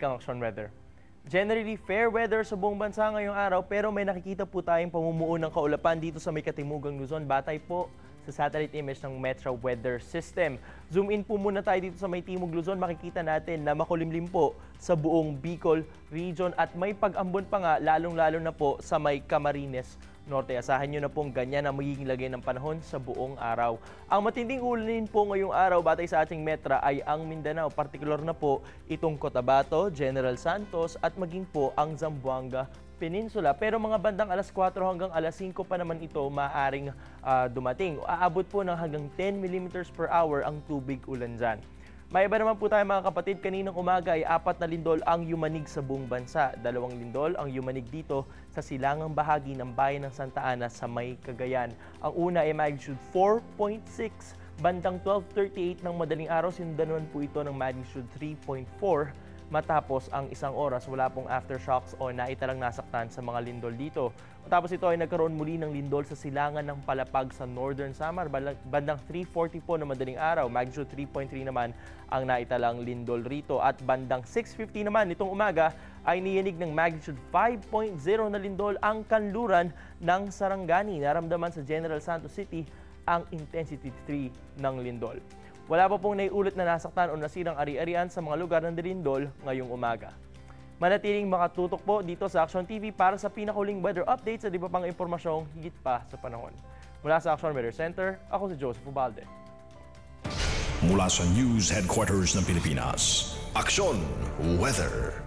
kang Action Weather. Generally, fair weather sa buong bansa ngayong araw pero may nakikita po tayong pamumuo ng kaulapan dito sa may katimugang Luzon. Batay po sa satellite image ng Metro Weather System. Zoom in po muna tayo dito sa may Timog Luzon. Makikita natin na makulimlim po sa buong Bicol region at may pag-ambon pa nga lalong-lalo na po sa may Camarines Norte. Asahan nyo na pong ganyan ang magiging lagay ng panahon sa buong araw. Ang matinding ulan po ngayong araw batay sa ating metra ay ang Mindanao. Partikular na po itong Cotabato, General Santos at maging po ang Zamboanga Peninsula. Pero mga bandang alas 4 hanggang alas 5 pa naman ito maaaring dumating. Aabot po ng hanggang 10 mm per hour ang tubig ulan dyan. May iba naman po tayo mga kapatid, kaninang umaga ay 4 na lindol ang yumanig sa buong bansa. 2 lindol ang yumanig dito sa silangang bahagi ng bayan ng Santa Ana sa may Cagayan. Ang una ay magnitude 4.6, bandang 12:38 ng madaling araw, sinundan naman po ito ng magnitude 3.4. Matapos ang isang oras, wala pong aftershocks o naitalang nasaktan sa mga lindol dito. Matapos ito ay nagkaroon muli ng lindol sa silangan ng Palapag sa Northern Samar. Bandang 3:40 po na madaling araw, magnitude 3.3 naman ang naitalang lindol rito. At bandang 6:50 naman nitong umaga ay niyanig ng magnitude 5.0 na lindol ang kanluran ng Sarangani. Naramdaman sa General Santos City ang intensity 3 ng lindol. Wala pa pong naiulat na nasaktan o nasirang ari-arian sa mga lugar ng dilindol ngayong umaga. Manatiling makatutok po dito sa Action TV para sa pinakahuling weather updates at iba pang impormasyong higit pa sa panahon. Mula sa Action Weather Center, ako si Joseph Ubalde. Mula sa News Headquarters ng Pilipinas, Action Weather.